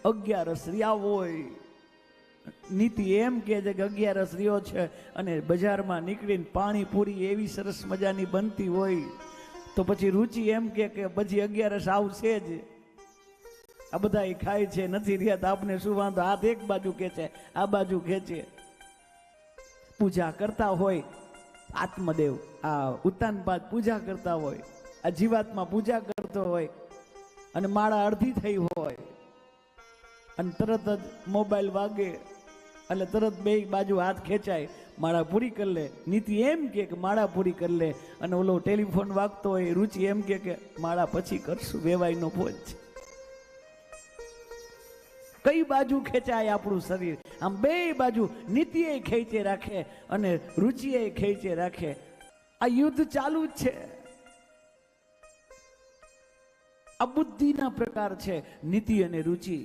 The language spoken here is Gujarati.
11 રહ્યા હોય. નીતિ એમ કહે છે કે 11 રહ્યો છે અને બજારમાં નીકળીને પાણીપુરી એવી સરસ મજાની બનતી હોય તો પછી રુચિ એમ કે પછી 11 આવશે જ. આ બધા ખાય છે નથી રહ્યા તો આપને શું વાંધો? હાથ એક બાજુ ખેંચે, આ બાજુ ખેંચે. પૂજા કરતા હોય આત્મદેવ, આ ઉત્તાનપાદ પૂજા કરતા હોય, આ જીવાત્મા પૂજા કરતો હોય અને માળા અડધી થઈ હોય અને તરત જ મોબાઈલ વાગે એટલે તરત બે બાજુ હાથ ખેંચાય, માળા પૂરી કરી લે. નીતિ એમ કે માળા પૂરી કરી લે અને ઓલો ટેલિફોન વાગતો હોય રુચિ એમ કે માળા પછી કરશું, વેવાઈ નો ભોજ છે. કઈ બાજુ ખેંચાય આપણું શરીર? આમ બે બાજુ નીતિએ ખેંચે રાખે અને રુચિએ ખેંચે રાખે. આ યુદ્ધ ચાલુ જ છે. આ બુદ્ધિના પ્રકાર છે નીતિ અને રુચિ.